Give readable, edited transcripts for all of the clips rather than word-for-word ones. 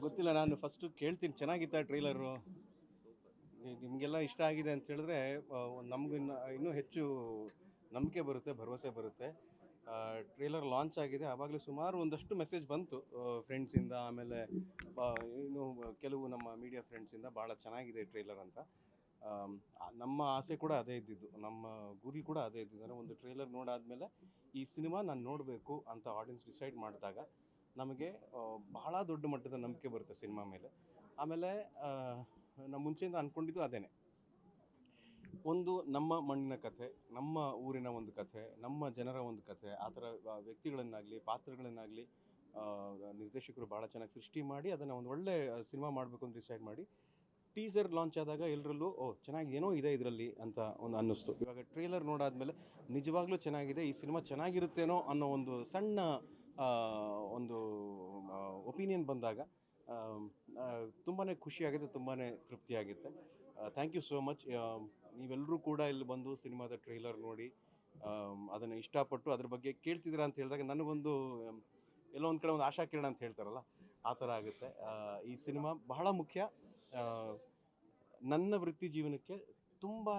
ಗೊತ್ತಿಲ್ಲ, ನಾನು ಫಸ್ಟು ಕೇಳ್ತೀನಿ ಚೆನ್ನಾಗಿತ್ತ ಟ್ರೈಲರು, ನಿಮಗೆಲ್ಲ ಇಷ್ಟ ಆಗಿದೆ ಅಂತ ಹೇಳಿದ್ರೆ ನಮಗೂ ಇನ್ನೂ ಹೆಚ್ಚು ನಂಬಿಕೆ ಬರುತ್ತೆ, ಭರವಸೆ ಬರುತ್ತೆ. ಟ್ರೇಲರ್ ಲಾಂಚ್ ಆಗಿದೆ, ಆವಾಗಲೇ ಸುಮಾರು ಒಂದಷ್ಟು ಮೆಸೇಜ್ ಬಂತು ಫ್ರೆಂಡ್ಸಿಂದ, ಆಮೇಲೆ ಇನ್ನು ಕೆಲವು ನಮ್ಮ ಮೀಡಿಯಾ ಫ್ರೆಂಡ್ಸಿಂದ ಭಾಳ ಚೆನ್ನಾಗಿದೆ ಟ್ರೇಲರ್ ಅಂತ. ನಮ್ಮ ಆಸೆ ಕೂಡ ಅದೇ ಇದ್ದಿದ್ದು, ನಮ್ಮ ಗುರಿ ಕೂಡ ಅದೇ ಇದ್ದಿದ್ದು. ಅಂದರೆ ಒಂದು ಟ್ರೇಲರ್ ನೋಡಾದಮೇಲೆ ಈ ಸಿನಿಮಾ ನಾನು ನೋಡಬೇಕು ಅಂತ ಆಡಿಯನ್ಸ್ ಡಿಸೈಡ್ ಮಾಡಿದಾಗ ನಮಗೆ ಬಹಳ ದೊಡ್ಡ ಮಟ್ಟದ ನಂಬಿಕೆ ಬರುತ್ತೆ ಸಿನಿಮಾ ಮೇಲೆ. ಆಮೇಲೆ ನಾವು ಮುಂಚೆಯಿಂದ ಅಂದ್ಕೊಂಡಿದ್ದು ಅದೇನೆ, ಒಂದು ನಮ್ಮ ಮಣ್ಣಿನ ಕಥೆ, ನಮ್ಮ ಊರಿನ ಒಂದು ಕಥೆ, ನಮ್ಮ ಜನರ ಒಂದು ಕಥೆ, ಆ ಥರ ವ್ಯಕ್ತಿಗಳನ್ನಾಗಲಿ ಪಾತ್ರಗಳನ್ನಾಗಲಿ ನಿರ್ದೇಶಕರು ಭಾಳ ಚೆನ್ನಾಗಿ ಸೃಷ್ಟಿ ಮಾಡಿ ಅದನ್ನು ಒಂದು ಒಳ್ಳೆ ಸಿನಿಮಾ ಮಾಡಬೇಕು ಅಂತ ಡಿಸೈಡ್ ಮಾಡಿ ಟೀಸರ್ ಲಾಂಚ್ ಆದಾಗ ಎಲ್ಲರಲ್ಲೂ ಚೆನ್ನಾಗಿ ಏನೋ ಇದೆ ಇದರಲ್ಲಿ ಅಂತ ಒಂದು ಅನ್ನಿಸ್ತು. ಇವಾಗ ಟ್ರೇಲರ್ ನೋಡಾದ್ಮೇಲೆ ನಿಜವಾಗ್ಲೂ ಚೆನ್ನಾಗಿದೆ, ಈ ಸಿನಿಮಾ ಚೆನ್ನಾಗಿರುತ್ತೇನೋ ಅನ್ನೋ ಒಂದು ಸಣ್ಣ ಒಂದು ಒಪಿನಿಯನ್ ಬಂದಾಗ ತುಂಬಾ ಖುಷಿಯಾಗುತ್ತೆ, ತುಂಬಾ ತೃಪ್ತಿಯಾಗುತ್ತೆ. Thank you so much. ನೀವೆಲ್ಲರೂ ಕೂಡ ಇಲ್ಲಿ ಬಂದು ಸಿನಿಮಾದ ಟ್ರೇಲರ್ ನೋಡಿ ಅದನ್ನು ಇಷ್ಟಪಟ್ಟು ಅದ್ರ ಬಗ್ಗೆ ಕೇಳ್ತಿದ್ದೀರಾ ಅಂತ ಹೇಳಿದಾಗ ನನಗೊಂದು ಎಲ್ಲೋ ಒಂದು ಕಡೆ ಒಂದು ಆಶಾಕಿರಣ ಅಂತ ಹೇಳ್ತಾರಲ್ಲ, ಆ ಥರ ಆಗುತ್ತೆ. ಈ ಸಿನಿಮಾ ಬಹಳ ಮುಖ್ಯ ನನ್ನ ವೃತ್ತಿ ಜೀವನಕ್ಕೆ, ತುಂಬಾ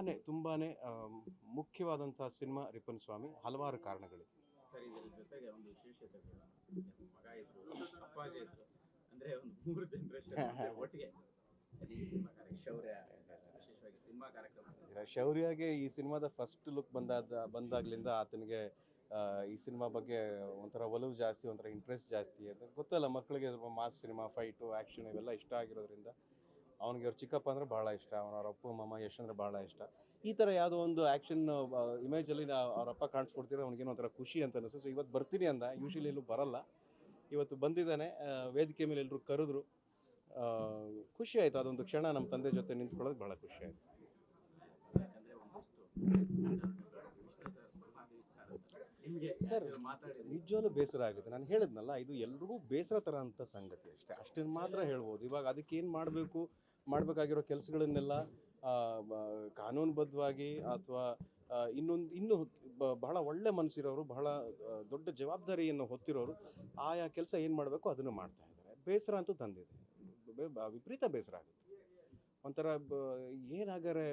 ಮುಖ್ಯವಾದಂಥ ಸಿನಿಮಾ ರಿಪ್ಪನ್ ಸ್ವಾಮಿ, ಹಲವಾರು ಕಾರಣಗಳಿವೆ. ಸರ್, ಇದರ ಜೊತೆಗೆ ಒಂದು ವಿಶೇಷತೆ, ಮಗ ಇದ್ರು, ಅಪ್ಪಾಜಿ ಇದ್ರು, ಅಂದರೆ ಒಂದು 3 ಜನರೇಷನ್ ಒಟ್ಟಿಗೆ ಶೌರ್ಯಗೆ ಈ ಸಿನಿಮಾದ ಫಸ್ಟ್ ಲುಕ್ ಬಂದಾಗ್ಲಿಂದ ಆತನಿಗೆ ಈ ಸಿನಿಮಾ ಬಗ್ಗೆ ಒಂಥರ ಒಲವು ಜಾಸ್ತಿ, ಒಂಥರ ಇಂಟ್ರೆಸ್ಟ್ ಜಾಸ್ತಿ. ಅದು ಗೊತ್ತಲ್ಲ, ಮಕ್ಕಳಿಗೆ ಸ್ವಲ್ಪ ಮಾಸ್ ಸಿನಿಮಾ, ಫೈಟು, ಆ್ಯಕ್ಷನ್ ಇವೆಲ್ಲ ಇಷ್ಟ ಆಗಿರೋದ್ರಿಂದ ಅವನಿಗೆ ಅವ್ರ ಚಿಕ್ಕಪ್ಪ ಅಂದರೆ ಭಾಳ ಇಷ್ಟ, ಅವ್ರ ಅಪ್ಪ ಮಾಮ ಯಶ್ ಅಂದರೆ ಭಾಳ ಇಷ್ಟ. ಈ ಥರ ಯಾವುದೋ ಒಂದು ಆ್ಯಕ್ಷನ್ ಇಮೇಜಲ್ಲಿ ಅವ್ರ ಅಪ್ಪ ಕಾಣಿಸ್ಕೊಡ್ತಿರೋ ಅವ್ನಿಗೇನೋ ಒಂಥರ ಖುಷಿ ಅಂತ ಅನಿಸ್ತು. ಸೊ ಇವತ್ತು ಬರ್ತೀನಿ ಅಂದ, ಯೂಶ್ವಲಿ ಎಲ್ಲೂ ಬರಲ್ಲ, ಇವತ್ತು ಬಂದಿದ್ದಾನೆ. ವೇದಿಕೆ ಮೇಲೆ ಎಲ್ಲರೂ ಕರೆದ್ರು, ಖುಷಿ ಆಯಿತು. ಅದೊಂದು ಕ್ಷಣ ನಮ್ಮ ತಂದೆ ಜೊತೆ ನಿಂತ್ಕೊಳ್ಳೋದು ಭಾಳ ಖುಷಿ ಆಯಿತು. ಸರ್, ನಿಜವಾಗ್ಲೂ ಬೇಸರ ಆಗುತ್ತೆ. ನಾನು ಹೇಳಿದ್ನಲ್ಲ, ಇದು ಎಲ್ರಿಗೂ ಬೇಸರ ಥರ ಅಂತ ಸಂಗತಿ ಅಷ್ಟೇ, ಅಷ್ಟನ್ನು ಮಾತ್ರ ಹೇಳ್ಬೋದು. ಇವಾಗ ಅದಕ್ಕೆ ಏನು ಮಾಡಬೇಕಾಗಿರೋ ಕೆಲಸಗಳನ್ನೆಲ್ಲ ಕಾನೂನುಬದ್ಧವಾಗಿ ಅಥವಾ ಇನ್ನೂ ಬಹಳ ಒಳ್ಳೆ ಮನಸ್ಸಿರೋರು, ಬಹಳ ದೊಡ್ಡ ಜವಾಬ್ದಾರಿಯನ್ನು ಹೊತ್ತಿರೋರು ಆಯಾ ಕೆಲಸ ಏನು ಮಾಡಬೇಕು ಅದನ್ನು ಮಾಡ್ತಾ ಇದ್ದಾರೆ. ಬೇಸರ ಅಂತೂ ತಂದಿದೆ, ವಿಪರೀತ ಬೇಸರ ಆಗುತ್ತೆ. ಒಂಥರ ಏನಾಗಾರೆ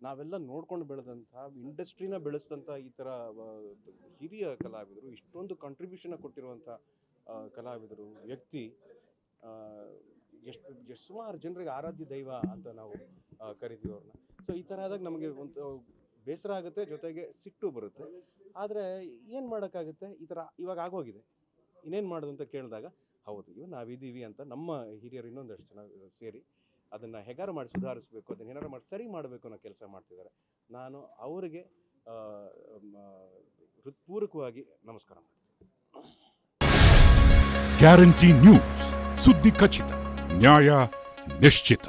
ನಾವೆಲ್ಲ ನೋಡ್ಕೊಂಡು ಬೆಳೆದಂಥ, ಇಂಡಸ್ಟ್ರಿನ ಬೆಳೆಸಿದಂಥ ಈ ಥರ ಹಿರಿಯ ಕಲಾವಿದರು, ಇಷ್ಟೊಂದು ಕಾಂಟ್ರಿಬ್ಯೂಷನ್ ಕೊಟ್ಟಿರುವಂಥ ಕಲಾವಿದರು, ವ್ಯಕ್ತಿ, ಎಷ್ಟು ಸುಮಾರು ಜನರಿಗೆ ಆರಾಧ್ಯ ದೈವ ಅಂತ ನಾವು ಕರಿತೀವಿ ಅವ್ರನ್ನ. ಸೊ ಈ ಥರ ಆದಾಗ ನಮಗೆ ಒಂದು ಬೇಸರ ಆಗುತ್ತೆ, ಜೊತೆಗೆ ಸಿಟ್ಟು ಬರುತ್ತೆ. ಆದರೆ ಏನು ಮಾಡೋಕ್ಕಾಗುತ್ತೆ, ಈ ಥರ ಇವಾಗ ಆಗೋಗಿದೆ, ಇನ್ನೇನು ಮಾಡೋದು ಅಂತ ಕೇಳಿದಾಗ ಹೌದು ಇವಾಗ ನಾವಿದ್ದೀವಿ ಅಂತ ನಮ್ಮ ಹಿರಿಯರು ಇನ್ನೊಂದಷ್ಟು ಜನ ಸೇರಿ ಅದನ್ನು ಹೇಗಾರು ಮಾಡಿ ಸುಧಾರಿಸಬೇಕು, ಅದನ್ನು ಏನಾರು ಮಾಡಿ ಸರಿ ಮಾಡಬೇಕು ಅನ್ನೋ ಕೆಲಸ ಮಾಡ್ತಿದ್ದಾರೆ. ನಾನು ಅವರಿಗೆ ಹೃತ್ಪೂರ್ವಕವಾಗಿ ನಮಸ್ಕಾರ ಮಾಡ್ತೀನಿ. ಗ್ಯಾರಂಟಿ ನ್ಯೂಸ್, ಸುದ್ದಿ ಖಚಿತ, ನ್ಯಾಯ ನಿಶ್ಚಿತ.